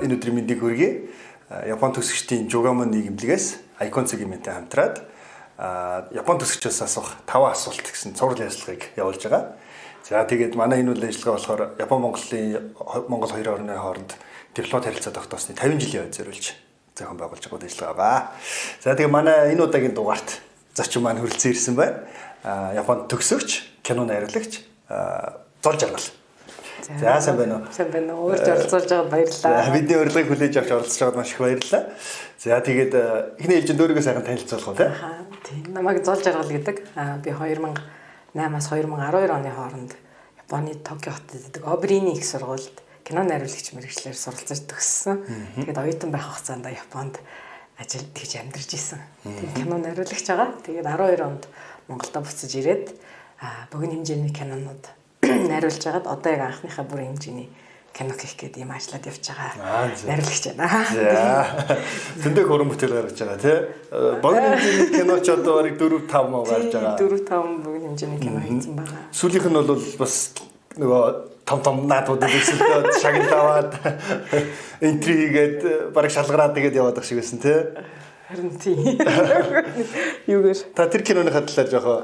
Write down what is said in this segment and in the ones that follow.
энэ өдрийн мэндийг хүргэе. Япон төгсөгчдийн Жугамон нийгэмлэгээс Icon Segment-тэй хамтраад Япон төгсөгчөөс асуух 5 асуулт гэсэн цуврал ярилцлагыг явуулж байгаа. За тэгээд манай энэ үйл ажиллагаа болохоор Монгол хоёр орны хооронд дипломат харилцаа тогтоосны 50 жилийн ой зориулж зохион байгуулж байгаа үйл ажиллагаа ба. За тэгээд манай энэ удаагийн дугаарт зочин маань хүрэлцэн ирсэн байна. Японд төгсөгч, кино найруулагч Зол Жаргал. За сайн байна уу? Сайн байна уу? Урьж оролцуулж байгаад баярлалаа. Бидний урилгыг хүлээж авч оролцож байгаад маш их баярлалаа. За тэгээд эхний ээлжинд өөрийгөө сайхан танилцуулах уу те? Тийм. Намайг Зол Жаргал гэдэг. Би 2008-аас 2012 оны хооронд Японы Токио хотод Обрины их сургуульд кино найруулагч мэргэжлэр суралцаж төгссөн. Тэгээд оюутан байх хугацаанд Японд ажилд тэгж амьдарч исэн. Тэгээд кино найруулагч байгаа. Тэгээд 12 онд Монголдо буцаж ирээд богино хэмжээний кинонууд найруулж байгаад одоо яг анхныхаа бүрийн хэмжээний кино хийх гэдэг юм ажиллаад явж байгаа. Найруулагч байна. За. Зөндөө хөрөн бүтээл гаргаж байгаа тий. Богино хэмжээний киноч одоо барыг 4-5 муу гарч байгаа. 4-5 богино хэмжээний кино хийсэн байгаа. Сүүлийнх нь бол бас нөгөө том наадууд өсөлтөд шагналаваад энтри хийгээд барыг шалгараад тэгээд яваад байх шиг байсан тий. Харин тийм. Юугээр та тэр киноны хадлаа жоохоо.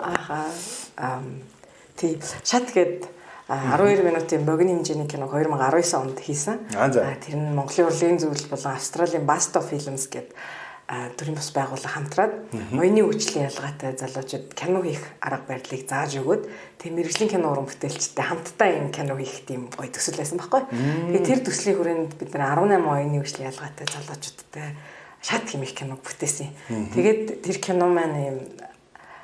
Тийм. Шат гээд 12 минутын богино хэмжээний киног 2019 онд хийсэн. Тэр нь Монголын урлагийн зөвлөл болон Австралийн Basto Films гэдэг төрийн бас байгууллага хамтраад оюуны хөгжлийн ялгаатай залуучууд кино хийх арга барилыг зааж өгөөд тэг мэргэжлийн кино уран бүтээлчтэй хамтдаа энэ кино хийх тийм гоё төсөл байсан байхгүй. Тэгээд тэр төслийн хүрээнд бид нар 18 оюуны хөгжлийн ялгаатай залуучуудтай шат хэмээх киног бүтээсэн. Тэгээд тэр кино маань юм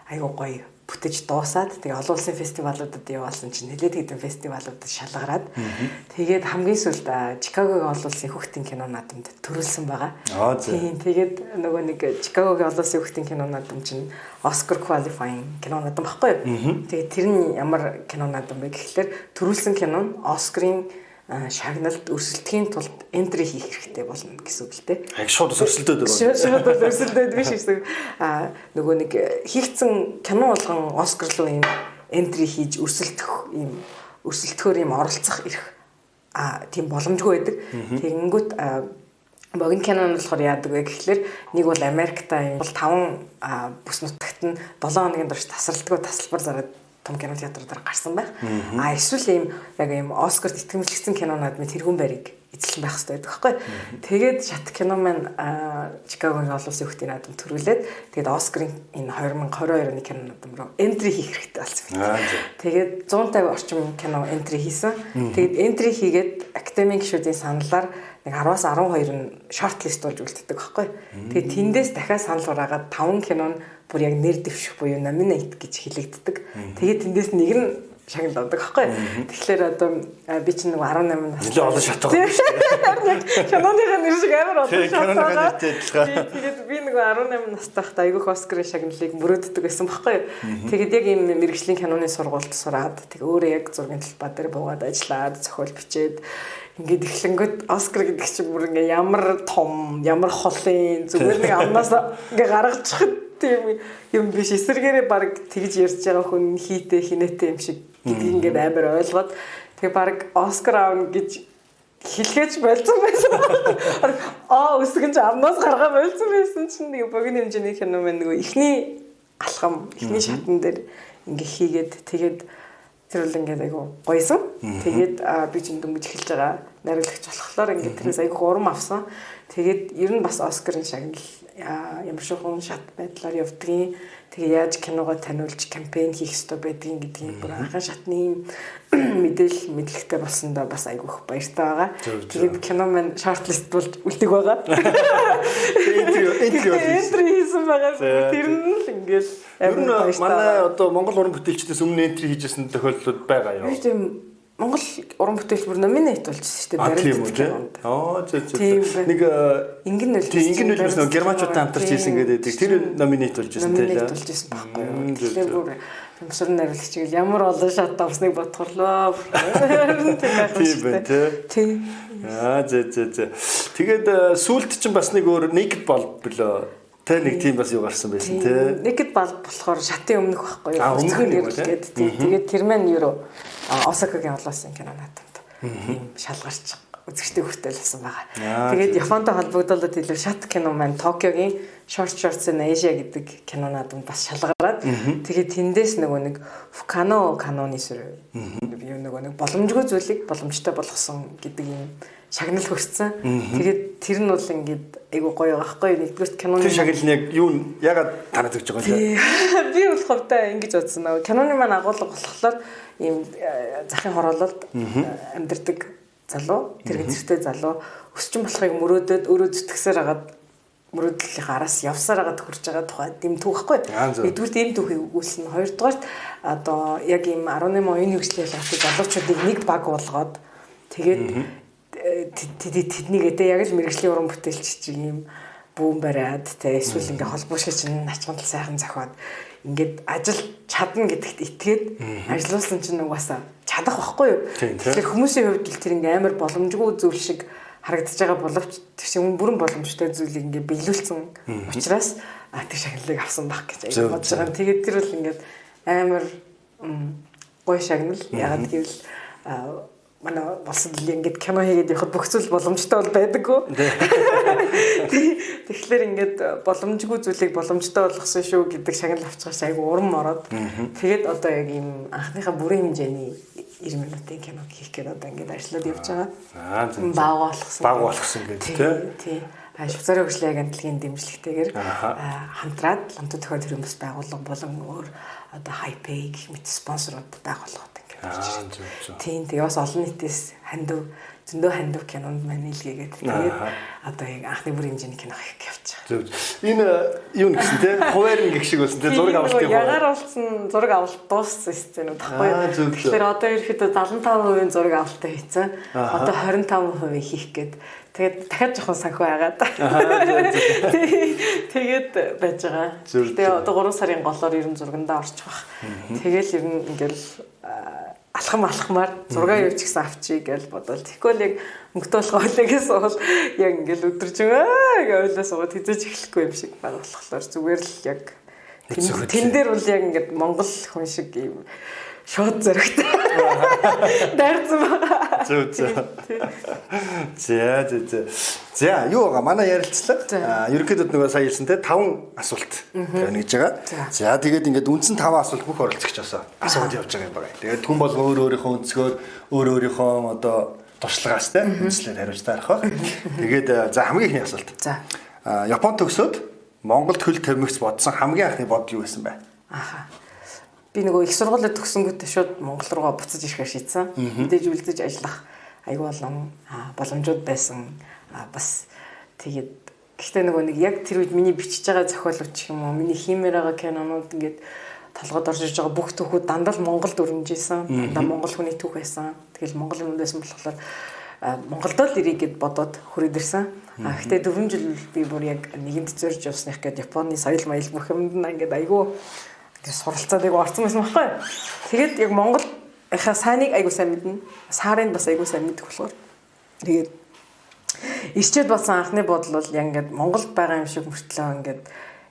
айгуу гоё бүтэж дуусаад тэгээ олон улсын фестивалуудад явуулсан чинь нэлээд хэдэн фестивалуудад шалгараад тэгээд хамгийн сүүлд Чикагогийн олон улсын хүүхдийн кино наадамд төрүүлсэн байгаа. Тийм тэгээд нөгөө нэг Чикагогийн олон улсын хүүхдийн кино наадам чинь Oscar qualifying кино наадам баггүй юу? Тэгээд тэр нь ямар кино наадам бэ гэхлээр төрүүлсэн кино нь Oscar-ын шагналд өрсөлдөхийн тулд энтри хийх хэрэгтэй болно гэсэн үг л дээ. Яг шууд өрсөлдөд байна. Шууд өрсөлдөд биш гэсэн. Нөгөө нэг хийгдсэн кино болгон Оскар руу юм энтри хийж өрсөлдөхөөр юм оролцох ирэх тийм боломжгүй байдаг. Тэгэнгүүт богино кино нь болохоор яадаг вэ гэхлээр нэг бол Америкта юм бол 5 бүс нутагт нь 7 хоногийн турш тасралтгүй тасалбар зараад том кино театруудаар гарсан байх. Эсвэл ийм яг ийм Оскарт итгэмжлэгдсэн кино наадмын тэргүүн байрыг эзэлсэн байх хэрэгтэй байдаг байхгүй. Тэгээд шат кино маань Чикагогийн олон улсын хүүхдийн наадам төрүүлээд тэгээд Оскарын энэ 2022 оны кино наадам руу энтри хийх хэрэгтэй болсон. Тэгээд 150 орчим кино энтри хийсэн. Тэгээд энтри хийгээд академийн гишүүдийн саналаар нэг 10-аас 12 нь шортлист болж үлддэг байхгүй. Тэгээд тэндээс дахиад санал гаргаад 5 кино нь бүр яг нэр дэвших буюу номинейт гэж хэлэгддэг. Тэгээд тэндээс нэг нь шагнал авдаг байхгүй. Тэгэхээр одоо би чинь нэг 18 нас. Нэлээд олон шат байгаа шүү дээ. Киноныхаа нэр шиг амар олон шат байгаа. Тэгээд би нэг 18 настай байхдаа айгүйх Оскарын шагналыг мөрөөддөг байсан байхгүй. Тэгээд яг ийм мэргэжлийн киноны сургуульд сураад тэг өөрөө яг зургийн талбай дээр буугаад ажиллаад зохиол бичээд ингээд эхлэнгөт Оскар гэдэг чинь бүр ингээ ямар том, ямар холын зүгээр нэг амнаас ингээ гаргачихад тийм юм биш. Эсэргээрээ баг тэгж ярьж байгаа хүн хийтэй хинээтэй юм шиг гэдгийг ингээд амар ойлгоод тэгээ баг Оскар аавна гэж хэлхээч болцсон байсан. Өсгөн ч амнаас гаргаа болцсон байсан чинь нэг богино хэмжээний кино маань нөгөө ихний алхам, ихний шатн дээр ингээ хийгээд тэгээд тэр бол ингээд айгу гойсон. Тэгээд би ч дөнгөж эхэлж байгаа найруулагч болохоор ингээд тэрнээс айгу урам авсан. Тэгээд ер нь бас Оскарын шагнал ямар шохон шат байдлаар явдгийг тэгээ яаж киногоо таниулж кампайн хийх ёстой байдгийг гэдгийг бүр анхан шатны мэдлэгтэй болсондоо бас айгу их баяртай байгаа. Тэгээд кино маань шортлист болж үлдэх байгаа. Энтри хийсэн байгаа. Тэр нь л ингээд ер нь манай одоо Монгол уран бүтээлчдээс өмнө энтри хийжсэн тохиолдлууд байгаа юу? Тийм Монгол уран бүтээлч бүр номинейт болчихсон шүү дээ. Нэг ингэн нөлөөс нэг германчуудтай хамтарч хийсэн гэдэг. Тэр номинейт болчихсон тийм номинейт болчихсон байхгүй юу? Тэгэхээр бүр юмсрын найруулагч гэж ямар олон шат авсныг бодхорлоо. Тийм байна тий. Тэгээд сүулт чинь бас нэг өөр naked ball билээ. Тэ нэг тийм бас юу гарсан байсан тий. Naked ball болохоор шатын өмнөх байхгүй юу? Өсгөн нэрлэгээд тэгээд тэр маань юу Осакагийн олон улсын кино наадамд ийм шалгарч үзэгчтэй хүртэл болсон байгаа. Тэгээд Японтой холбогдуулаад илүү шат кино маань Токиогийн Short Shorts in Asia гэдэг кинонууд бас шалгараад тэгээд тэндээс нөгөө нэг Fukano каноны сүр юу нөгөө нэг боломжгүй зүйлийг боломжтой болгосон гэдэг юм шагнал хүрсэн. Тэгээд тэр нь бол ингээд айгу гоё байхгүй нэгдүгээр киноны шагнал нь яг юу ягаад танагдаж байгаа юм бэ? Би бол хөвдөө ингэж бодсон нөгөө киноны маань агуулга болохоор ийм захын хороололд амьдэрдэг залуу тэр гизэртэй залуу өсчин болохыг мөрөөдөд өөрөө зүтгэсээр хагаад мөрөөдлөлийн араас явсаар хагаад хурж байгаа тухай дэм түүхгүй. Нэгдүгээр дэм түүхийг өгүүлсэн. Хоёрдугаар одоо яг ийм 18 оюуны хөгжлийн ялгаатай залуучуудыг нэг баг болгоод тэгээд тэднийг эдээ яг л мэрэгжлийн уран бүтээлч чинь ийм бүүн бариад тэ эсвэл ингээ холбоо шиг чинь начмал сайхан зохиод ингээд ажил чадна гэдэгт итгээд ажилласан чинь угаасаа чадах байхгүй юу. Тэгэхээр хүмүүсийн хувьд л тэр ингээ амар боломжгүй зүйл шиг харагдаж байгаа боловч тэр чинь бүрэн боломжтой зүйлийг ингээ биелүүлсэн учраас тэр шагналыг авсан баг гэж аяа бодож байгаа. Тэгээд тэр бол ингээд амар гоё шагнал. Ягаад гэвэл манай болсон л ингээд кино хийгээд явахад бүх зүйл боломжтой бол байдаггүй. Тэгэхээр ингээд боломжгүй зүйлийг боломжтой болгосон шүү гэдэг шагнал авчихсан айгу урам ороод тэгээд одоо яг ийм анхныхаа бүрэн хэмжээний 90 минутын кино хийх гээд одоо ингээд ажиллаад явж байгаа. Баг болгосон гэдэг тий. Швейцарын хөгжлийн агентлагийн дэмжлэгтэйгээр хамтраад Лонтон төхөө төрийн бас байгууллага болон өөр одоо Hypay гэх мэт спонсорууд байгууллагууд тийм тэгээ бас олон нийтээс зөндөө хандив кинонд маань нийлгээгээд тэгээд одоо яг анхны бүрийн хэмжээний кино хийх явж байгаа. Энэ юу нэгсэн те хуваарь гэх шиг болсон те зураг авалтын ягаар болсон зураг авалт дууссан систем үү тахгүй. Тэгэхээр одоо ерөөхдөө 75% зураг авалтаа хийцэн. Одоо 25% хийх гээд тэгээд дахиад жоохон санхүү агаад. Тэгээд байж байгаа. Тэгээ одоо 3 сарын голоор 96-нд орчих واخ. Тэгээл ер нь ингээл алхамаар 6 явж гисэн авчий гэж бодвол тэгвэл яг мөнгөтэй болох ойлгоос бол яг ингээл өдөржин гэж ойлоо суугаад хизэж эхлэхгүй юм шиг байна болохоор зүгээр л яг тэн дээр бол яг ингээд Монгол хүн шиг юм шууд зөрөгтэй дайрцсан байгаа. За юу байгаа манай ярилцлага ерөнхийдөө нөгөө сая хэлсэн те 5 асуулт байна гэж байгаа. За тэгээд ингээд үндсэн 5 асуулт бүх оролцогчоос асууад явж байгаа юм байна. Тэгээд хүн бол өөрийнхөө өнцгөр өөрийнхөө одоо туршлагаас те үнслээр хариулж таарах баг. Тэгээд за хамгийн ихний асуулт. За Япон төгсөөд Монголд хөл тамхигч бодсон хамгийн анхны бодол юу байсан бэ? Би нөгөө их сургуулиуд төгсөнгөтэй шууд Монгол руугаа буцаж ирэхээр шийдсэн. Мэдээж үлдэж ажиллах аюу болон боломжууд байсан. Бас тэгээд гэхдээ нөгөө нэг яг тэр үед миний бичиж байгаа зохиолууд ч юм уу миний хиймээр байгаа кинонууд ингээд толгойд орж ирж байгаа бүх түүхүүд дандаа л Монголд өрнөжсэн. Дандаа монгол хүний түүх байсан. Тэгэл монгол юм байсан болохоор Монголд л ирэх гэд бодоод хүрээд ирсэн. Гэхдээ 4 жил би бүр яг нэгэнд зорж явсных гээд Японы соёл маял бүх юмд ингээд аюу суралцаад айгу орсон байсан байхгүй. Тэгээд яг Монгол сайныг айгу сайн мэднэ. Саарыг бас айгу сайн мэдэх болохоор. Тэгээд ирчээд болсон анхны бодол бол яг ингээд Монголд байгаа юм шиг мөртлөө ингээд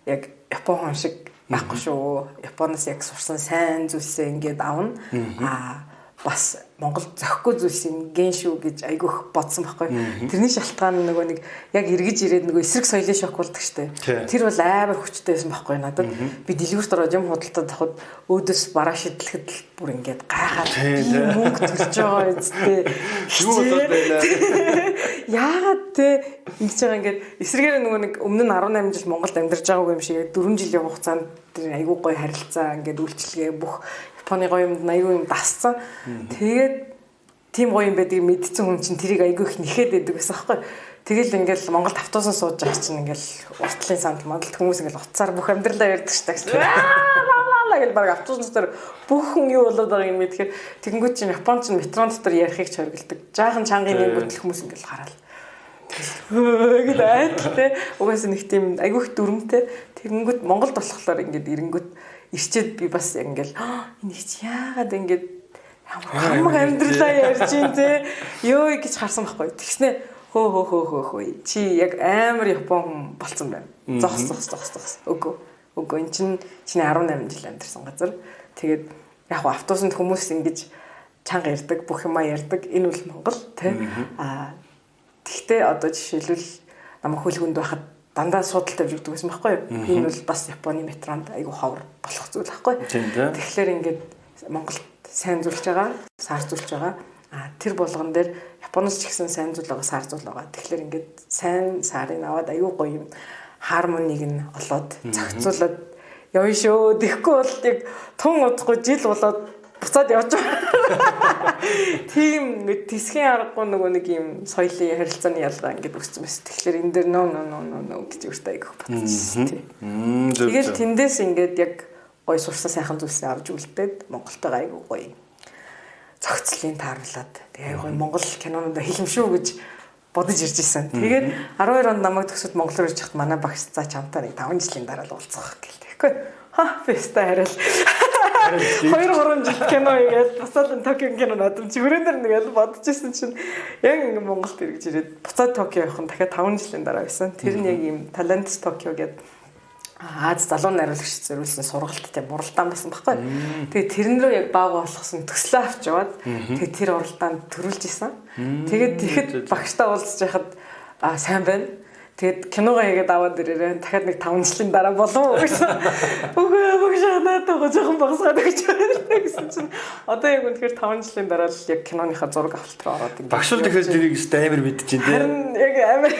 яг Япон хүн шиг байхгүй шүү. Японоос яг сурсан сайн зүйлсээ ингээд авна. Бас Монгол зөхгүй зүйлс юм гэн шүү гэж айгүйх бодсон байхгүй. Тэрний шалтгаан нөгөө нэг яг эргэж ирээд нөгөө эсрэг соёлын шок болдог штэ. Тэр бол амар хүчтэй байсан байхгүй надад. Би дэлгүүрт ороод юм худалдаад авахд өөдөөс бараа шидлэхэд л бүр ингээд гайхаад мөнгө төрж байгаа үстэй. Юу бодоод байна? Яагаад те ингэж байгаа ингээд эсрэгээр нөгөө нэг өмнө нь 18 жил Монголд амьдарч байгаагүй юм шиг 4 жилийн хугацаанд тэр айгүй гоё харилцаа ингээд үйлчлэгээ бүх Японы гоё юмд аюу юм дасцсан. Тэгээд тийм гоё юм байдгийг мэдсэн хүн чинь тэрийг аюу их нэхэд байдаг гэсэн аахгүй. Тэгэл ингээл Монголд автобусан сууж байгаа чинь ингээл уртлын санд мандалд хүмүүс ингээл утсаар бүх амьдралаа ярьдаг шүү дээ. Гэл баг автобус дотор бүх хүн юу болоод байгааг нь мэдхээр тэгэнгүүт чинь Япон чинь метрон дотор ярихыг ч хоригддаг. Жаахан чангийн нэг бүтэл хүмүүс ингээл хараад. Тэгэл айдтай угаасаа нэг тийм аюу их дүрмтэй. Тэгэнгүүт Монголд болохоор ингээд ирэнгүүт ирчээд би бас яг ингээл энэ их яагаад ингээд хамаг амьдралаа ярьж ин тэ ёо гэж харсан байхгүй. Тэгснэ хөө чи яг амар Япон хүн болцсон байна. Зогс. Үгүй эн чинь чиний 18 жил амьдарсан газар. Тэгээд яг автобусанд хүмүүс ингэж чанга ярьдаг, бүх юмаа ярьдаг. Энэ бол Монгол тэ. Тэгтээ одоо жишээлбэл намайг хөлгөнд байхад дандаа судал тавьж өгдөг байсан байхгүй юу? Энэ бол бас Японы метронд айгүй ховор болох зүйл байхгүй. Тэгэхээр ингээд Монголд сайн зүйлж байгаа, саарзуулж байгаа. Тэр болгон дээр Японоос ч гэсэн сайн зүйл байгаа, саар зүйл байгаа. Тэгэхээр ингээд сайн саарыг аваад айгүй гоё юм хармонийг нь олоод зохицуулаад явна шүү. Тэгэхгүй бол яг тун удахгүй жил болоод буцаад явж байгаа. Тийм тисхийн аргагүй нөгөө нэг юм соёлын харилцааны ялгаа ингээд үүссэн байсан. Тэгэхээр энэ дээр нөө гэж өөртөө айгүйх батчихсан тийм. Тэгээд тэндээс ингээд яг гоё сурсан сайхан зүйлсээ авч үлдээд Монголтойгоо айгүй гоё зохицлын тааруулаад тэгээ гоё Монгол кинонууд хэлэм шүү гэж бодож ирж исэн. Тэгээд 12 онд намайг төгсөд Монгол руу ирж хат манай багш за чамтай нэг 5 жилийн дараа л уулзах гэл. Тэгэхгүй феста харил 2-3 жил кино игээд буцаад Токио кино надад чи хүрэн дээр нэг л бодож исэн чинь яг ингэ Монголд ирж ирээд буцаад Токио явах нь дахиад 5 жилийн дараа байсан. Тэр нь яг юм Талент Токио гэдэг Аз залуу найруулагч зориулсан сургалттай уралдаан байсан байхгүй. Тэгээ тэрэн рүү яг баага болгосон төслөө авч яваад тэгээ тэр уралдаанд төрүүлж исэн. Тэгээд тэгэхэд багштай уулзж яхад сайн байна. Тэгээд киногоо хийгээд аваад ирээрээ дахиад нэг 5 жилийн дараа болов уу гэсэн. Үгүй багш надад жоохон багсгаад гэж байсан чинь одоо яг үнэхээр 5 жилийн дараа л яг киноныхаа зураг авалт руу ороод ингэ. Багш л тэгэхээр тэрийг өстэй амар мэдчихээн дээ. Харин яг амар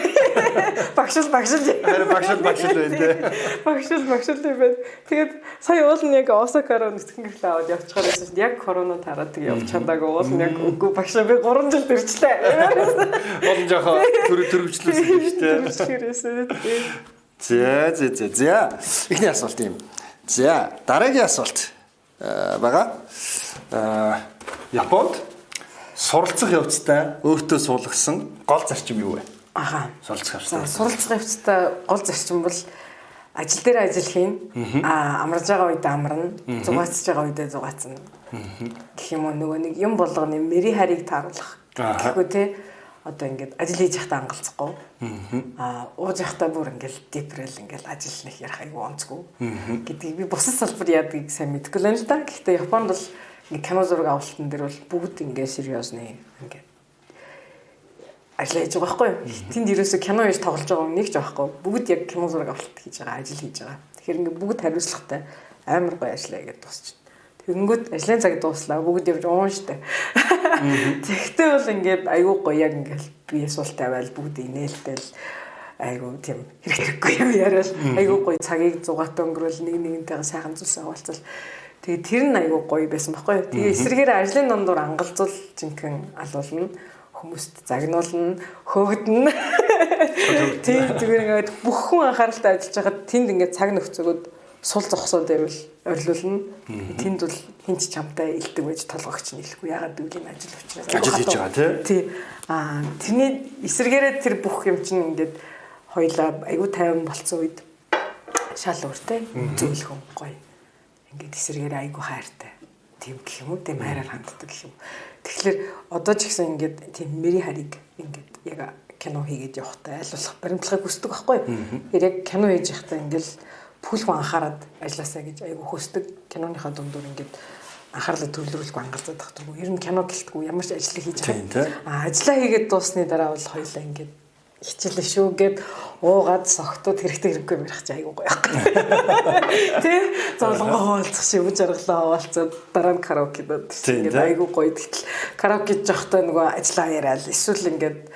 багш. Харин багш байна дээ. Багш юм байна. Тэгээд сая уул нь яг Осакаро нүцгэн гэрлээ аваад явчихаар байсан чинь яг корона тараад тэг явж чадаагүй уул нь яг үгүй багш би 3 жил дэрчлээ. Уул нь жоохон төрөвчлүүлсэн шүү дээ. За. Эхний асуулт юм. За, дараагийн асуулт байгаа. Японд суралцах явцдаа өөртөө суулгасан гол зарчим юу вэ? Суралцах явцдаа. Суралцах явцдаа гол зарчим бол ажил дээр ажил хийн. Амарж байгаа үед амарна, зугаацж байгаа үедээ зугаацна. Гэх юм уу нөгөө нэг юм болгоны мэри харийг тааруулах. Тэгэхгүй те одоо ингээд ажил хийж явахдаа ангалцахгүй. Ууж явахдаа бүр ингээд депрэл ингээд ажил нэх ярах айгүй онцгүй. Гэдгийг би бусад салбар яадгийг сайн мэдэхгүй л да. Гэхдээ Японд бол ингээд кино зураг авалтан дээр бол бүгд ингээд сериосны ингээд ажил хийж байгаа байхгүй юу? Тэнд ерөөсөө кино хийж тоглож байгаа юм нэг ч байхгүй. Бүгд яг кино зураг авалт хийж байгаа, ажил хийж байгаа. Тэгэхээр ингээд бүгд хариуцлагатай амар гоё ажиллаа гэж дуусчих. Тэгэнгүүт ажлын цаг дууслаа бүгд явж уунштай. Тэгтээ бол ингээд айгүй гоё яг ингээд бие суул тавиал бүгд инээлтэл айгүй тийм хэрэгтэйгүй юм яриад айгүй гоё цагийг зугаатай өнгөрөөл нэгнтэйгээ сайхан зүйлс авалцал. Тэгээ тэр нь айгүй гоё байсан байхгүй. Тэгээ эсрэгээр ажлын дундуур ангалзуул жинхэнэ алуулна, хүмүүст загнуулна, хөөгдөн. Тийм зүгээр ингээд бүх хүн анхааралтай ажиллаж байхад тэнд ингээд цаг нөхцөгөөд сул зогсоо дээр бол орилуулна. Тэнд бол хинч чамтай илдэг байж толгойч нь хэлэхгүй. Ягаад гэвэл энэ ажил учраас ажил хийж байгаа тий. Тэрний эсрэгээрээ тэр бүх юм чинь ингээд хоёлаа айгүй тайван болцсон үед шал өөртэй зөвлөхөн гоё. Ингээд эсрэгээрээ айгүй хайртай. Тийм гэх юм уу? Тийм хайраар ханддаг гэх юм. Тэгэхээр одоо ч гэсэн ингээд тийм мэри харийг ингээд яг кино хийгээд явахтай айлуулах баримтлагыг хүсдэг байхгүй. Тэгэхээр яг кино хийж явахдаа ингээд пүлхэн анхаарад ажилласаа гэж айгүй хүсдэг. Киноныхаа дундуур ингээд анхаарлаа төвлөрүүлэхгүй ангалзаад тахдаг. Ер нь кино гэлтгүй ямар ч ажил хийж байгаа. Ажлаа хийгээд дуусны дараа бол хоёлаа ингээд хичээлээ шүү гэд уугаад согтууд хэрэггүй барих чи айгүй гоё байхгүй. Тэ? Золгоо хоолцох шиг үж аргалаа хаваалцаад дараа нь караоке дод. Ингээд айгүй гоё. Тэгтэл караоке жоохтой нөгөө ажиллаа яриад эсвэл ингээд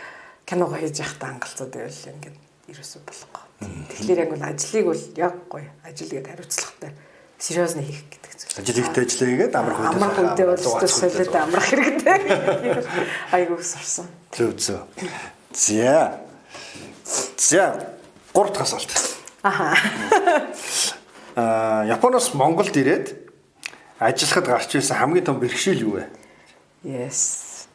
кино хийж явахдаа ангалзаад байвал ингээд ерөөсөө болохгүй. Тэгэхээр яг бол ажлыг бол яг гоё ажил гээд хариуцлагатай сериосны хийх гэдэг зүйл. Ажил ихтэй ажиллаа хийгээд амрах үедээ бол солиод амрах хэрэгтэй. Айгуу сурсан. Зөв. За 3 дахь асуулт. Японоос Монголд ирээд ажиллахад гарч ирсэн хамгийн том бэрхшээл юу вэ? Yes.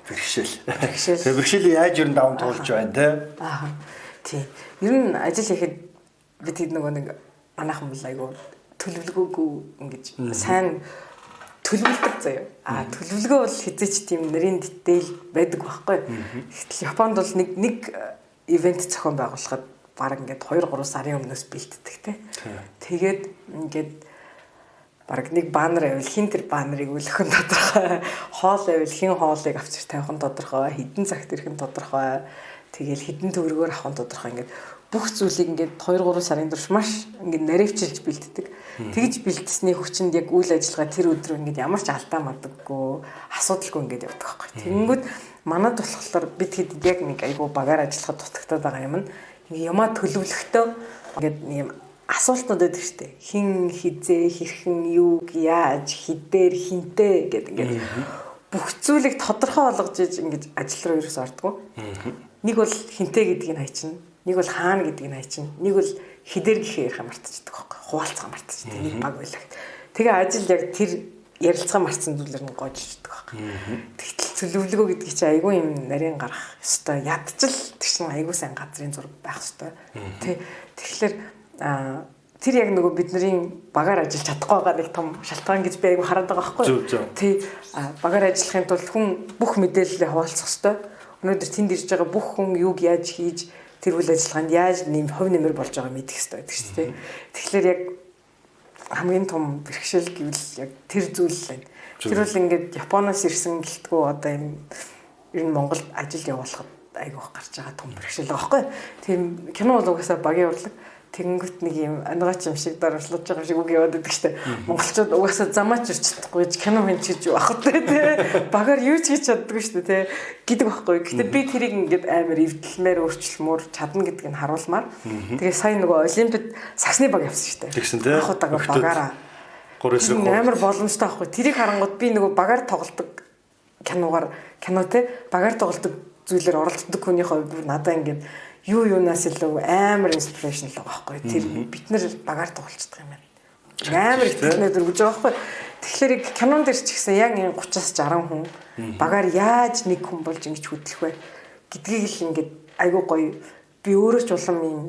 Бэрхшээл. Тэгээ бэрхшээлийг яаж ер нь даван туулж байна те? Тийм. Ер нь ажил хийхэд бид нөгөө нэг манайхан бол айгу төлөвлөгөөгүй ингэж сайн төлөвлөдөг заяа. Төлөвлөгөө бол хизээч тийм нарийн дэтэл байдаг байхгүй. Гэтэл Японд бол нэг ивент зохион байгуулахад баг ингээд 2-3 сарын өмнөөс бэлддэг те. Тэгээд ингээд баг нэг банер байвал хин тэр банерыг үлгэх нь тодорхой. Хоол байвал хин хоолыг авчир тавих нь тодорхой. Хэдэн цагт ирэх нь тодорхой. Тэгэл хэдэн төгрөгөөр авах нь тодорхой. Ингээд бүх зүйлийг ингээд 2-3 сарын турш маш ингээд наривчилж бэлддэг. Тэгж бэлдсэний хүчинд яг үйл ажиллагаа тэр өдөр ингээд ямар ч алдаа мадаггүй, асуудалгүй ингээд явдаг байхгүй. Тэгэнгүүт манад болохоор бид хэд яг нэг айгу багаар ажиллахад дутагтаад байгаа юм. Ямаа төлөвлөхдөө ингээд юм асуултууд байдаг шүү дээ. Хин хизээ хэрхэн юуг яаж хідээр хинтээ гэдэг ингээд бүх зүйлийг тодорхой болгож ингэж ажил руу ерөөс ордгоо. Нэг бол хинтээ гэдгийг хайчна. Нэг бол хаана гэдгийг хайчна. Нэг бол хідээр гэхээр мартчихдаг байхгүй. Хуваалцгаа мартчихдаг. Нэг баг байлаа. Тэгээ ажил яг тэр ярилцгаа марцсан зүйлээр нь гоожчихдаг байхгүй. Тэгтэл төлөвлөгөө гэдэг чинь айгүй юм нарийн гарах ёстой. Ядчил тэг чинь айгүй сайн газрын зураг байх ёстой. Тэгэхээр тэр яг нөгөө бидний багаар ажиллаж чадахгүй байгаа нэг том шалтгаан гэж би айгүй хараад байгаа байхгүй. Тий багаар ажиллахын тулд хүн бүх мэдээлэлээ хуваалцах ёстой. Өнөөдөр тэнд ирж байгаа бүх хүн юуг яаж хийж тэр үйл ажиллагаанд яаж хувь нэмэр болж байгааг мэдэх хэрэгтэй байдаг шүү дээ. Тэгэхээр яг хамгийн том бэрхшээл гэвэл яг тэр зүйл байна. Тэр бол ингээд Японоос ирсэн гэлтгүү одоо энэ Монголд ажил явуулахад айгүйх гарч байгаа том бэрхшээл байгаа байхгүй. Тийм кино бол угаасаа багийн урлаг тэгэнгүүт нэг юм анигаач юм шиг дарамжлаж байгаа шиг үг яваад байдаг шүү дээ. Монголчууд угаасаа замаач ирч чадахгүй кино хинчиж явах гэдэг багаар юу ч хийж чаддаггүй шүү дээ гэдэг байхгүй. Гэтэ би тэрийг ингээд амар эвдэлмээр өөрчлөлмөр чадна гэдгийг нь харуулмаар. Тэгээ сая нөгөө Олимпиад сагсны баг явсан шүү дээ. Тэгсэн тийм. Багаараа. Амар боломжтой байхгүй. Тэрийг харангууд би нөгөө багаар тоглодог кино те багаар тоглодог зүйлээр оролцдог хүний хувьд надаа ингээд юу юунаас илүү амар инспирэшнл байгаа байхгүй. Тэр бид нэр багаар тоглолцдог юм байна. Амар ихтэй дөрвөж байгаа байхгүй. Тэгэхээр кинон дээр ч гэсэн яг энэ 30-аас 60 хүн багаар яаж нэг хүн болж ингэж хөдлөх вэ гэдгийг л ингээд айгүй гоё би өөрөө ч улам юм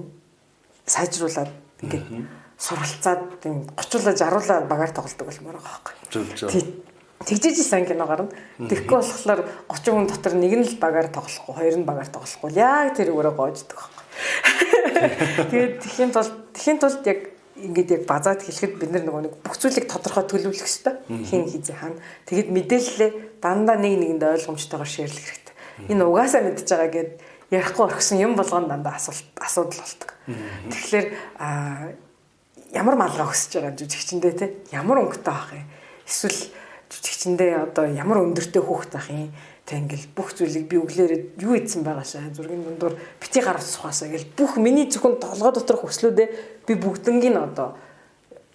сайжруулад ингээд суралцаад юм 30-аас 60-аар багаар тоглолдог болмоор байгаа байхгүй. Тэгжиж сайн кино гарна. Тэгэхгүй болохоор 30 хүн дотор нэг нь л багаар тоглохгүй, хоёр нь багаар тоглохгүй. Яг тэр өөрөө гоождөг байхгүй. Тэгээд тэхийн тулд яг ингээд яг базаад хэлэхэд бид нэг бүх зүйлийг тодорхой төлөвлөх хэрэгтэй. Хин хизээ хаана. Тэгэд мэдээлэлээ дандаа нэг нэгэнд ойлгомжтойгоор шеэрлэх хэрэгтэй. Энэ угаасаа мэдж байгаа гэд ярихгүй орхисон юм болгоно дандаа асуудал болдог. Тэгэхээр ямар малгай өсөж байгаа жүжигчэндээ те ямар өнгөтэй байх юм. Эсвэл жүжигчэндээ одоо ямар өндөртэй хөөхт ах юм тэг ингээл бүх зүйлийг би өглөөрөө юу ийдсэн байгаашаа зургийн дундуур бити гаргаж сухаасаа гэл бүх миний зөвхөн толгой доторх хүслүүдээ би бүгднийг нь одоо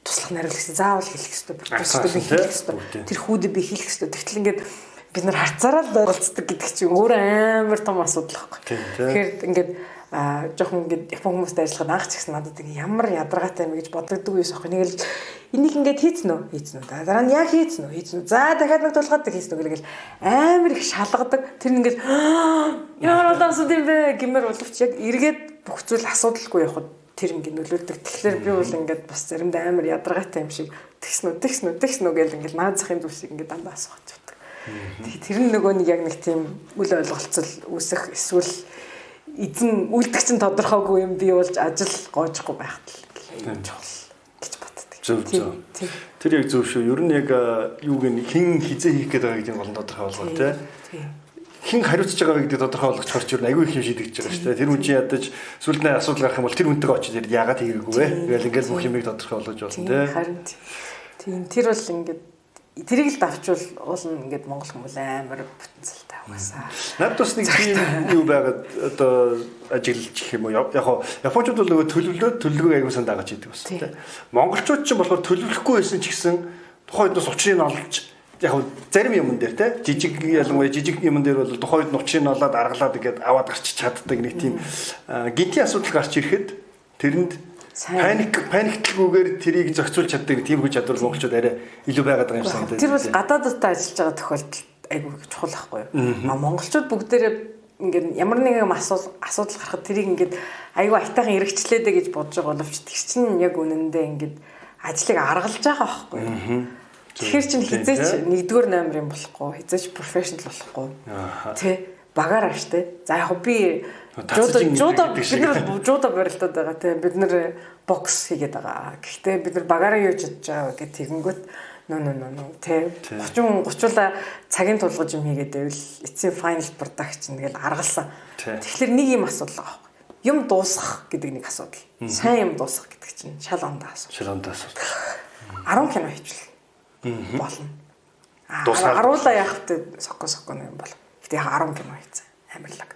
туслах нариулагч заавал хэлэх ёстой хэлэх ёстой тэр хүүдээ би хэлэх ёстой тэгтэл ингээд бид нар харцаараа л ойлцдог гэдэг чинь өөр амар том асуудал байхгүй тэгэхээр ингээд жоохон ингээд Япон хүмүүстэй ажиллахад анх ч гэсэн надад ямар ядаргаатай юм гэж бодогддог байсан аахгүй нэг л энийг ингээд хийцэн үү дараа нь яг хийцэн үү за дахиад нэг тулгаад хийцэн үү гэл амар их шалгадаг тэр ингээд яагаад асуудал юм бэ гэмээр боловч яг эргээд бүх зүйл асуудалгүй явахад тэр ингээд нөлөөлдөг тэгэхээр би бол ингээд бас заримдаа амар ядаргаатай юм шиг тэгснүү гэл ингээд наад захын зүйлсийг ингээд дандаа асууж байдаг тэр нөгөө нэг яг нэг тийм үл ойлголцол үүсэх эсвэл эзэн үлдэгч нь тодорхойгүй юм бий болж ажил гоожихгүй байхад л чухал гэж боддог. Зөв. Тэр яг зөв шүү. Ер нь яг юуг нь хэн хизээ хийх гээд байгаа гэдэг нь гол тодорхой болгоо тий. Хэн хариуцж байгаа гэдэг тодорхой болгочихор ч ер нь аюу их юм шийдэгдэж байгаа шүү дээ. Тэр хүн чинь ядаж сүлдний асуудал гарах юм бол тэр хүнтэйгээ очиж яагаад хийгээгүй вэ? Ингээл бүх юмыг тодорхой болгож болно тий. Харин тийм тэр бол ингээд тэрийг л давчвал уулна ингээд монгол хүмүүс амар потенциалтай угаасаа. Над бас нэг тийм юу байгаад одоо ажиллаж гэх юм уу? Яг Япончууд бол нөгөө төлөвлөгөө аягүй сан дагаж идэг бас тийм. Монголчууд ч болохоор төлөвлөхгүй байсан ч гэсэн тухайд бас учрыг олж яг зарим юмн дээр те жижиг ялангуяа жижиг юмн дээр бол тухайд учрыг олоод аргалаад ингээд аваад гарч чаддаг нэг тийм гинтийн асуудал гарч ирэхэд тэрэнд паниктэлгүйгээр тэрийг зохицуулж чаддаг тийм хүч чадвар монголчууд арай илүү байгаад байгаа юм санагдав. Тэр бол гадаадтай ажиллаж байгаа тохиолдолд айгүй чухал байхгүй юу? Монголчууд бүгдээрээ ингээд ямар нэгэн асуудал гарахад тэрийг ингээд айгүй айтайхан эргэжлээдэ гэж бодож байгаа боловч тэр чинь яг үнэндээ ингээд ажлыг аргалж байгаа байхгүй юу? Тэгэхээр чинь хизээч нэгдүгээр номер юм болохгүй, хизээч профешнл болохгүй. Тэ багаараа штэ. За яг би жуда барилдаад байгаа тийм бид нэр бокс хийгээд байгаа. Гэхдээ бид нар багаараа юу хийж байгаа гэх тэгэнгүүт нөө тийм 30 цагийн тулгаж юм хийгээд байвал эцсийн final product ингээл аргалсан. Тэгэхээр нэг юм асуудал байгаа байхгүй. Юм дуусгах гэдэг нэг асуудал. Сайн юм дуусгах гэдэг чинь шал ондоо асуудал. 10 кино хийчихвэл болно. Аруулаа яах вэ? Сокко юм бол. Гэтэ яг 10 кино хийсэн. Амарлаг.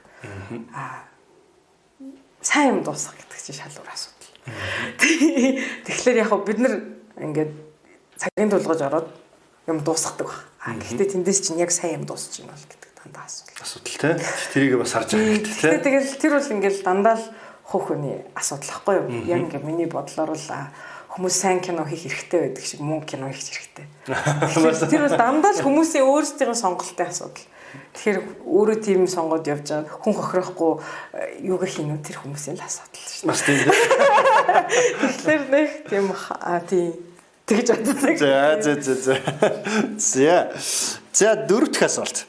Сайн юм дуусгах гэдэг чинь шал өөр асуудал. Тэгэхээр яг бид нар ингээд цагийн тулгаж ороод юм дуусгадаг баг. Гэхдээ тэндээс чинь яг сайн юм дуусч юм бол гэдэг дандаа асуудал тий. Тэрийг бас харж байгаа гэдэг тий. Тэгэл тэр бол ингээд дандаа л хөөхний асуудал байхгүй юу? Яг ингээд миний бодлоор л хүмүүс сайн кино хийх хэрэгтэй байдаг шиг муу кино хийх хэрэгтэй. Тэр бол дандаа л хүмүүсийн өөрсдийн сонголтын асуудал. Тэгэхээр өөрөө тийм сонгоод явж байгаа хүн хохирохгүй юуг хийнү тэр хүмүүсийн л асуудал шүү дээ. Бас тийм дээ. Тэгэхээр нэг тийм тэгж боддог. За дөрөв дахь асуулт.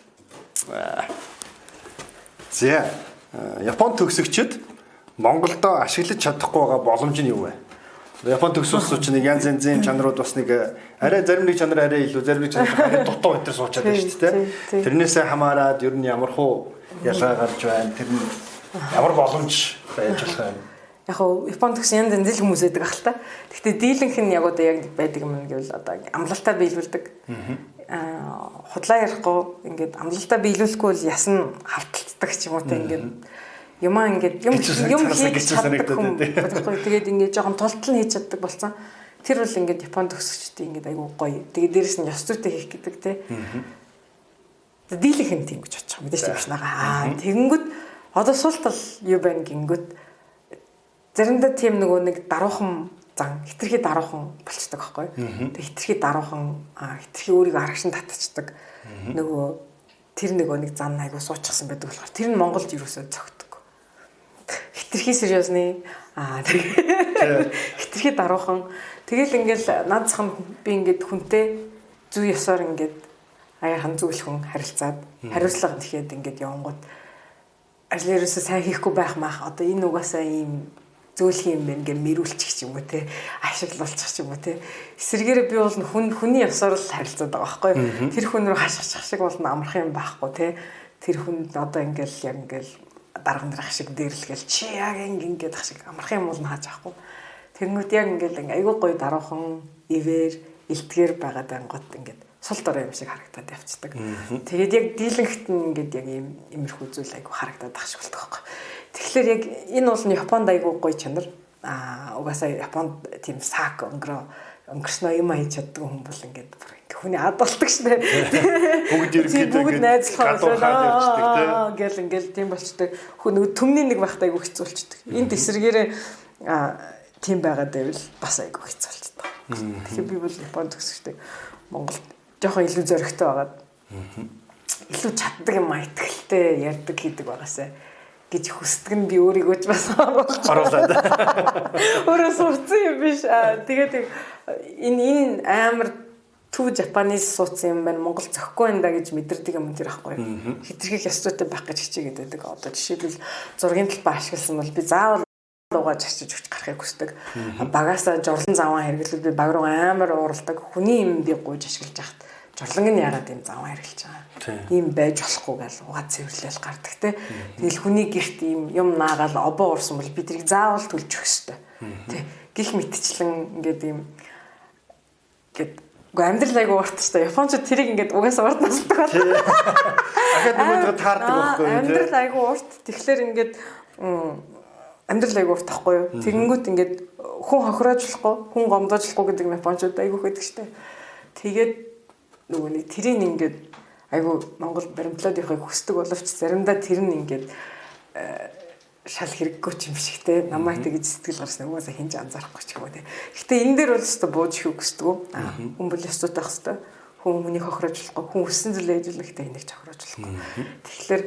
За Япон төгсөгчид Монголдо ашиглаж чадахгүй байгаа боломж нь юу вэ? Япон төгсөлч нэг янз янзын чанарууд бас нэг арай зарим нэг чанар арай илүү зарим нэг чанар арай дутуу өтер суучаад байна шүү дээ. Тэрнээсээ хамаарад ер нь ямар хуу ялгаа гарч байна. Тэр нь ямар боломж байж болох юм. Яг нь Япон төгсөн янз янз хүмүүс байдаг ах л та. Гэхдээ дийлэнх нь яг одоо яг байдаг юм гэвэл одоо амлалтаа биелүүлдэг. Худлаа ярихгүй ингээд амлалтаа биелүүлэхгүй бол ясна хавталцдаг ч юм уу те ингээд юмаа ингээд юм хийж чаддаг хүн байхгүй тэгээд ингээд жоохон тултал хийж чаддаг болсон. Тэр бол ингээд Японд төгсөгчдийн ингээд айгүй гоё. Тэгээд дээрэс нь ёс зүйтэй хийх гэдэг те. Дийлэнх нь тийм гэж бодож байгаа мэдээж тийм шнага. Тэгэнгүүт одоо суултал юу байна гингүүт заримдаа тийм нэг даруухан зан хитрхи даруухан болцдог байхгүй. Тэгээд хитрхи даруухан хитрхи өөрийгөө харагшин татчихдаг. Нөгөө тэр нэг зан айгүй суучихсан байдаг болохоор тэр нь Монголд юусоо цогт хитрхи сериосны хитрхи даруухан тэгэл ингээл наадсах би ингээд хүнтэй зүй ёсоор ингээд аяахан зүйлхэн харилцаад хариуцлага нэхэд ингээд явангууд ажил ерөөсөө сайн хийхгүй байх мах одоо энэ угаасаа ийм зөөлх юм байна гэж мэрүүлчих ч юм уу те ашиглуулчих ч юм уу те эсэргээрээ би бол хүний ёсоор л харилцаад байгаа байхгүй тэр хүн рүү хашгичих шиг болно амарх юм байхгүй те тэр хүнд одоо ингээл яг ингээл дарга нарах шиг дээрлгээл чи яг ингээд ах шиг амарх юм бол хааж авахгүй. Тэнгүүд яг ингээд айгүй гоё даруухан ивэр илтгэр байгаад ангот ингээд сул дорой юм шиг харагдаад явцдаг. Тэгээд яг дийлэнхт нь ингээд яг ийм имерхүү зүйл айгүй харагдаад ах шиг болдог байхгүй. Тэгэхээр яг энэ бол Японд айгүй гоё чанар. Угаасаа Японд тийм сак өнгөрснөө юм хийж чаддаг хүн бол ингээд хүний ад болдог шнэ. Бүгд ерөнхийдөө бүгд найзлахаа гэл ингээл тийм болчтой. Хүн төмний нэг байхтай айгүй хэцүүлчдэг. Энд эсрэгээрээ тийм байгаад байвал бас айгүй хэцүүлчдэг. Тэгэхээр би бол Японд төгсөжтэй Монголд жоохон илүү зөрөгтэй байгаад илүү чаддаг юм итгэлтэй ярьдаг хийдэг байгаасаа гэж хүсдэг нь би өөрийгөө ч бас оруулаад. Өөрөө сурцсан юм биш. Тэгээд энэ амар төв Japanese суудсан юм байна. Монгол зөхгүй байна да гэж мэдэрдэг юм тэр ахгүй. Хитрхи ястуутай байх гэж хичээгээд байдаг. Одоо жишээлбэл зургийн талбай ашигласан бол би заавал угааж арчиж өгч гарахыг хүсдэг. Багаасаа жорлон заван хэрэглээд би баг руу амар ууралдаг. Хүний юм би гуйж ашиглаж яхад жорлонг нь яагаад юм заван хэрэглэж байгаа. Ийм байж болохгүй гал угаад цэвэрлэл гардаг те. Тэгэл хүний гэрт ийм юм наагаал обоо уурсан бол би тэрийг заавал төлж өгөх ёстой. Тэ. Гих мэтчлэн ингээд ийм гээд амьдрал айгу урт шүү дээ. Японочд тэрийг ингээд угаасаа урд насдаг байна. Ахад нөгөөдгөө таардаг байхгүй юу? Амьдрал айгу урт. Тэгэхээр ингээд амьдрал айгу урт тахгүй юу? Тэгэнгүүт ингээд хүн хохироожлохгүй, хүн гомдоожлохгүй гэдэг Японочд айгу хэдэг шүү дээ. Тэгээд нөгөө нэг тэрийг ингээд айгу Монгол баримтлаадынхыг хүсдэг боловч заримдаа тэр нь ингээд шал хэрэггүй ч юм шиг те намайг тэгж сэтгэл гарсан угаасаа хинж анзаарахгүй ч юм уу те. Гэтэ энэ дээр бол өстө бууж их өгсдөг. Хүн бол ёстой байх хэвээр. Хүн хүнийг хохироожлохгүй, хүн хүссэн зүйлээ хийжүүлэхдээ энийг хохироожлохгүй. Тэгэхээр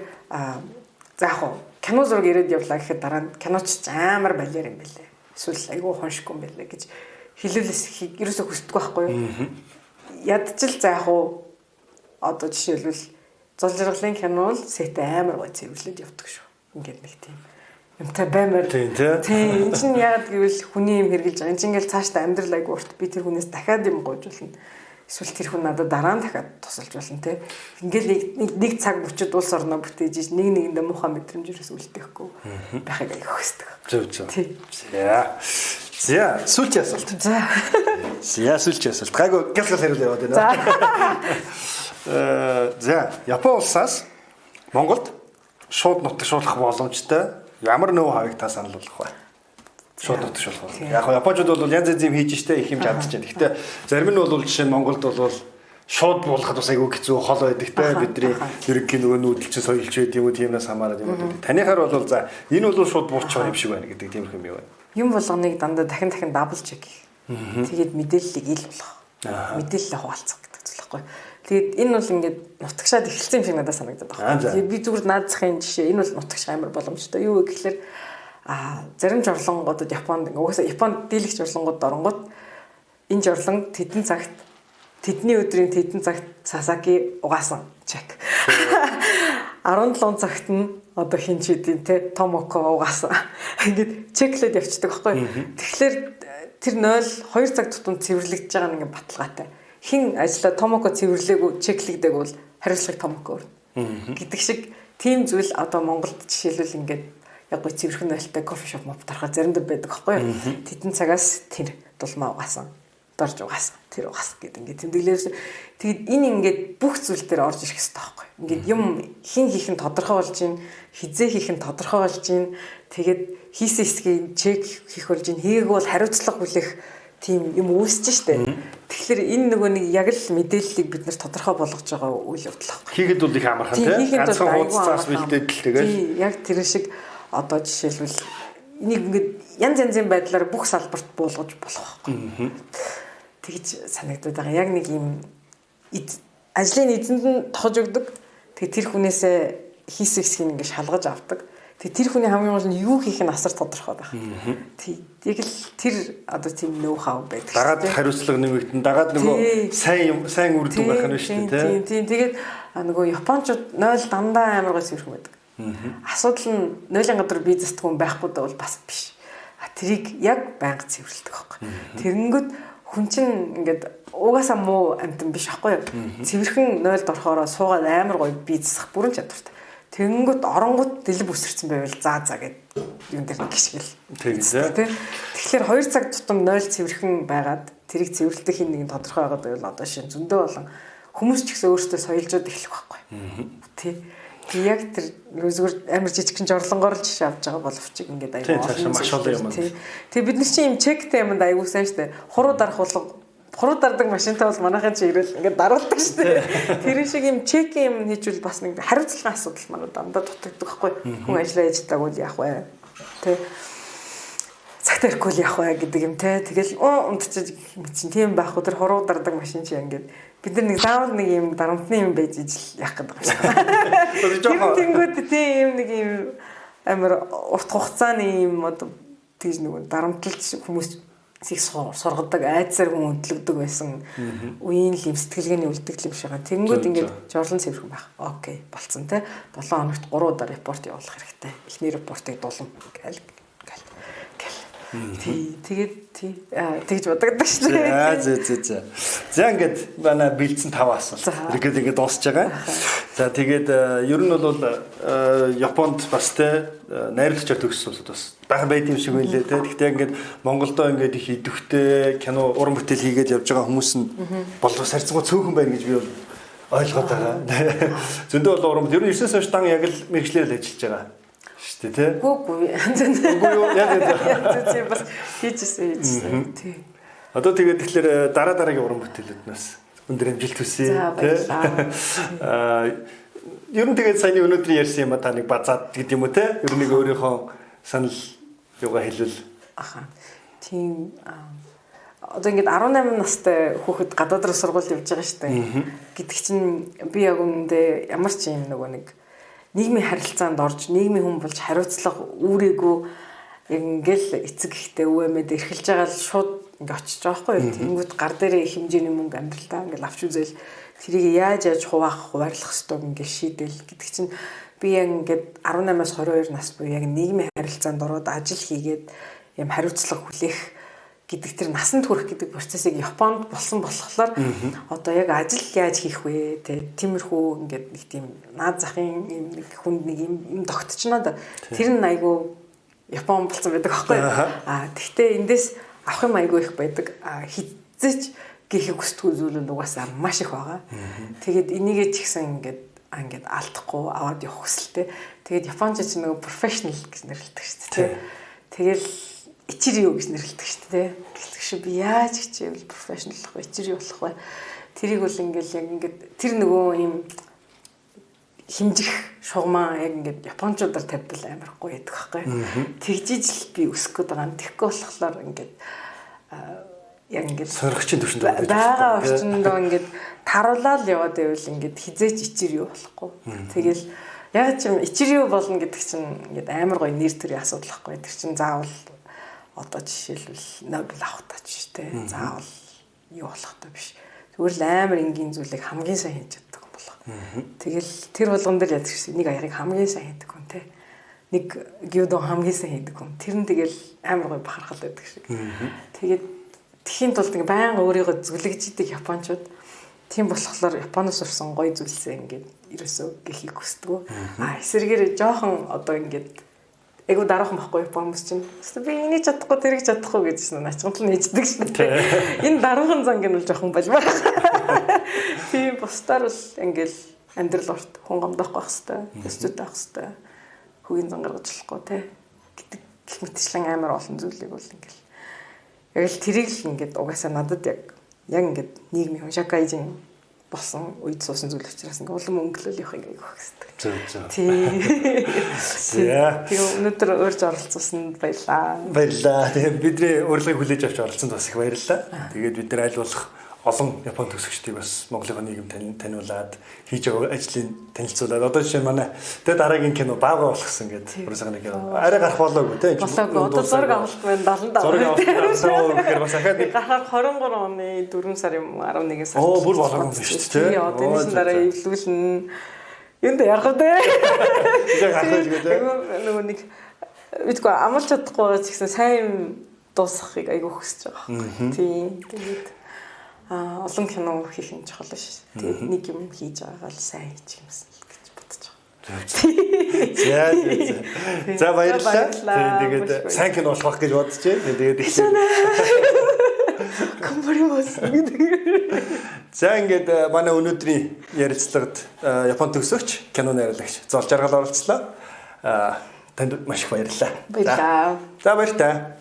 за яг хуу кино зураг ирээд явлаа гэхэд дараа нь киноч амар балер юм бэлээ. Эсвэл айгүй хоншгүй юм бэлээ гэж хэлүүлээс ерөөсө хүсдэг байхгүй юу? Ядчил за яг хуу одоо жишээлбэл зол жаргалын кино бол сет амар гой цэвэрлээд явдаг шүү. Ингээд нэг тийм юмтай баймаар. Тийм. Энэ чинь яг гэвэл хүний юм хэрглэж байгаа. Энэ чинь ингээл цаашдаа амьдрал айгу урт би тэр хүнээс дахиад юм гойж болно. Эсвэл тэр хүн надад дараа нь дахиад тусалж болно те. Ингээл нэг цаг мөчөд улс орноо бүтээж иж нэгэндээ муухай мэдрэмжээрээс үлдээхгүй байхыг айгу хөсдөг. Зөв. За сүүлчийн асуулт. За сүүлчийн асуулт. Гайгүй гялгал хариулт яваад байна. За Япон улсаас Монголд шууд нутагшуулах боломжтой ямар нөө хавыг та санал болгох вэ? Шууд нутагшуулах. Яг Японууд бол янз янз юм хийж штэ их юм чадчих чинь. Гэхдээ зарим нь бол жишээ нь Монголд бол шууд буулгахад бас айгүй хэцүү хол байдаг те бидний ерөнхий нөгөө нүүдэлчин соёлч байд юм уу тиймээс хамаарат юм уу. Танихаар бол за энэ бол шууд буурчих юм шиг байна гэдэг тиймэрхүү юм байна. Юм болгоныг дандаа дахин дабл чек хийх. Тэгээд мэдээллийг ил болгох. Мэдээлэл хуваалцах гэдэг зүйл байхгүй. Тэгээд энэ бол ингээд нутагшаад эхэлсэн юм шиг надад санагдаад байна. Би зүгээр наадзахын жишээ энэ бол нутагш амар боломжтой. Юу вэ гэхээр зарим жорлонгуудад Японд угаасаа Японд дийлэх жорлонгууд оронгууд энэ жорлон тэдний өдрийн тэдэн цагт Сасаки угаасан чек. 17 цагт нь одоо хин ч үдийн те Томоко угаасан. Ингээд чеклээд явчихдаг байхгүй. Тэгэхээр тэр 2 цаг тутамд цэвэрлэгдэж байгаа нэг баталгаатай. Хин ажиллаа Томоко цэвэрлээгүй чеклэгдэг бол хариуцлага Томоко өрнө. Гэдэг шиг тийм зүйл одоо Монголд жишээлбэл ингээд яг гоо цэвэрхэн байлтай кофе шоп тарахаар заримдаа байдаг байхгүй. Тэдэн цагаас тэр дулмаа угаасан. Дорж угаасан. Тэр угаас гэдэг ингээд тэмдэглээс тэгэд энэ ингээд бүх зүйл дээр орж ирэх хэрэгтэй байхгүй. Ингээд юм хин хийх нь тодорхой болж гин, хизээ хийх нь тодорхой болж гин. Тэгээд хийсэн хэсгийг чек хийх болж гин. Хийгээг бол хариуцлага бүлэх тийм юм үүсэж штэ. Тэгэхээр энэ нөгөө нэг яг л мэдээллийг бид нар тодорхой болгож байгаа үйл явдал байхгүй. Хийхэд бол их амархан тийм. Ганцхан хуудасаас бэлдээд л тэгээд яг тэр шиг одоо жишээлбэл энийг ингээд янз янзын байдлаар бүх салбарт буулгаж болох байхгүй. Тэгж санагдаад байгаа. Яг нэг юм ажлын эзэнд нь тохож өгдөг. Тэгээ тэр хүнээсээ хийсэн хэсгийг ингээд шалгаж авдаг. Тэгээ тэр хүний хамгийн гол нь юу хийх нь асар тодорхой байх. Яг л тэр одоо тийм нөө хав байдаг. Дагаад хариуцлага нэмэгдэн дагаад нөгөө сайн үр дүн байх нь шүү дээ. Тийм. Тэгээд нөгөө Япончууд 0 дандаа амар гол зэрэг байдаг. Асуудал нь 0-ын гадар бизнес хүн байхгүй бол бас биш. Тэрийг яг байнга цэвэрлэдэг байхгүй. Тэгэнгүүт хүн чинь ингээд угаасаа муу амтан биш байхгүй юу? Цэвэрхэн 0-д орохороо суугаад амар гоё бизнесах бүрэн чадвартай. Тэгэнгүүт оронгууд дэлб үсэрсэн байвал за гэд юм дээр нэг гიშгэл. Тэгэхээр 2 цаг тутам 0 цэвэрхэн байгаад тэрийг цэвэрлэх хин нэг тодорхой байгаад байвал одоо шин зөндөө болон хүмүүс ч гэсэн өөрсдөө соёлжууд эхлэх байхгүй. Тий. Яг тэр зүгээр амар жижигхэн жорлонгоор л жишээ авч байгаа боловч ингээд аягүй маш олон юм. Тэгээ бид нар чинь юм чектэй юмд аягүй сайн штэ. Хуруу дардаг машинтай бол манайхын чи ирэл ингээд даруулдаг штэ. Тэр шиг юм чекийн юм хийжвэл бас нэг хариуцлагын асуудал манай дандаа дутагддаг байхгүй. Хүн ажиллаа яждаг бол яах вэ? Тэ цагт ирэхгүй яах вэ гэдэг юм те. Тэгэл унтчих чинь тийм байхгүй тэр хуруу дардаг машин чи ингээд бид нар нэг заавал нэг юм дарамтны юм байж ижил яах гэдэг юм. Тэнгүүд тийм нэг юм амар урт хугацааны юм одоо тийж нэг дарамтлж хүмүүс их сургадаг айдсаар хүн хөдлөгдөг байсан үеийн л юм сэтгэлгээний үлдэгдэл юм шиг байгаа. Тэнгүүд ингээд жорлон цэвэрхэн байх. Окей, болцсон те. 7 хоногт 3 удаа репорт явуулах хэрэгтэй. Эхний репортыг дулам гээл. Тэгж бодогдсон шүү дээ. За ингээд манай бэлдсэн 5 асуулт. Ингээд дуусч байгаа. За тэгээд ер нь бол Японд бас те найруулагчаар төгссөн улсууд бас бахан байд юм шиг байлээ те. Гэхдээ ингээд Монголдоо ингээд их идэвхтэй кино уран бүтээл хийгээд явж байгаа хүмүүс нь бол сарцгаа цөөхөн байна гэж би бол ойлгоод байгаа. Зөндөө бол уран бүтээл ер нь 9-өөс хойш дан яг л мэрэгчлэр ажиллаж байгаа. Штэ тий. Үгүй юу яг тийм бас хийжсэн. Тий. Одоо тэгээд тэгэхээр дараагийн уран бүтээлүүднээс өндөр амжилт хүсье тий. Ер нь тэгээд саяны өнөөдрийн ярьсан юм та нэг базаад гэдэг юм уу тий. Ер нь нэг өөрийнхөө санал юугаа хэлвэл. Тийм одоо ингээд 18 настай хүүхэд гадаад руу сургууль явж байгаа штэ. Гэдэг чинь би яг үүндээ ямар ч юм нөгөө нэг нийгмийн харилцаанд орж нийгмийн хүн болж хариуцлага үүрээгүй ингээл эцэг ихтэй өвөөмэд эрхэлж байгаа л шууд ингээ очиж байгаа байхгүй юу. Тэнгүүд гар дээрээ их хэмжээний мөнгө амьдралдаа ингээл авч үзэл тэрийг яаж хуваарлах ёстойг ингээд шийдэл гэдэг чинь би яг ингээд 18-аас 22 нас буюу яг нийгмийн харилцаанд ороод ажил хийгээд юм хариуцлага хүлээх гэдэг тэр насанд хүрэх гэдэг процессыг Японд болсон болохоор одоо яг ажил яаж хийх вэ тиймэрхүү ингээд нэг тийм наад захын нэг хүнд нэг юм тогтчихно да. Тэр нь айгүй Япон болсон байдаг аахгүй. Тэгтээ эндээс авах юм айгүй их байдаг. Хизээч гэхийг хүсдэг зүйл нь угаасаа маш их байгаа. Тэгээд энийгээ ч ихсэн ингээд алдахгүй аваад явах хүсэлтэй. Тэгээд Японч ч нэг профешнл гэж нэрлэдэг шүү дээ. Тэгэл ичирио гэж нэрлэдэг шүү дээ. Гэлтэг шиг би яаж хичээвэл профешнл болох вэ? Ичирио болох вэ? Тэрийг бол ингээл яг ингээд тэр нөгөө юм химжих шугамаа яг ингээд японочдоор тавьбал амар гоё байдаг байхгүй. Тэгжиж л би өсөх гээд байгаа. Тэгэхгүй болохоор ингээд яг ингээд соргочийн төвшөнд байгаа орчиндөө ингээд таруулаад яваад байвал ингээд хизээч ичирио болохгүй. Тэгэл яг ч юм ичирио болно гэдэг чинь ингээд амар гоё нэр төрийн асуудал байхгүй. Тэр чинь заавал одоо жишээлбэл Нобель авах тач тий. Заавал юу болох та биш. Зүгээр л амар энгийн зүйлийг хамгийн сайн хийж чаддаг юм болоо. Тэгэл тэр болгон дээр яд гэсэн нэг аярыг хамгийн сайн хийдэг хүн тий. Нэг гюдо хамгийн сайн хийдэг хүн. Тэр нь тэгэл амар гоё бахархал байдаг шиг. Тэгээд тхийн тулд ингээ байнга өөрийгөө зүлэгж идэг японочууд тийм болохоор Японоос урсан гоё зүйлсээ ингээд ерөөсөө гэхийг хүсдэг. Эсэргээр жоохон одоо ингээд айгу дараахан байхгүй Японоос чинь. Би энийг чадахгүй тэрийг чадахгүй гэж начгантал нээждэг шин. Энэ дараахан занг нь бол жоохон болмоор. Тийм бусдаар бол ингээл амьдрал урт хүн гомдохгүй байх хэвээр, өстөд байх хэвээр, хөгийн зан гаргаж болохгүй те гэдэг гэх мэтчлэн амар олон зүйлийг бол ингээл яг л тэрийг л ингээд угаасаа надад яг ингээд нийгмийн уншакайжин болсон үед суусан зүйл учраас ингээд улам өнгөлөл явах ингээд хөөхсдөг. Тэгээ өнөөдөр урьж оролцсонд баярлаа. Тэгээ бидний урилгыг хүлээж авч оролцсонд бас их баярлалаа. Тэгээд бид нар аль болох олон Япон төгсөгчдийг бас Монголын нийгэм таниулаад хийж байгаа ажлыг танилцуулаад одоо жишээ нь манай тэ дараагийн кино баагаа болгосон гэдэг бүрсэг нэг арай гарах болоогүй те. Болоогүй. Одоо зураг авалт байна 70 даваа. Зураг авалт гэхээр бас ахаад гарахаар 23 оны 4 сарын 11 сард. Оо бүр болоогүй юм шүү дээ. Тий одоо энэс дараа эвлүүлнэ. Энд ярах үү те. Нөгөө нэг бидгүй амлж чадахгүй ч гэсэн сайн дуусгахыг айгүй хүсэж байгаа. Тийм. Тэгээд олон кино хийх юм чухал шүү. Тэгээд нэг юм хийж байгаагаа л сайн хийчих юмсан л гэж бодож байгаа. За баярлалаа. Тэгээд сайн кино болох гэж бодож байна. Тэгээд комборимос. За ингээд манай өнөөдрийн ярилцлагад Япон төгсөгч кино найруулагч Зол Жаргал оролцлоо. Танд маш их баярлалаа. Баярлалаа. За баярлалаа.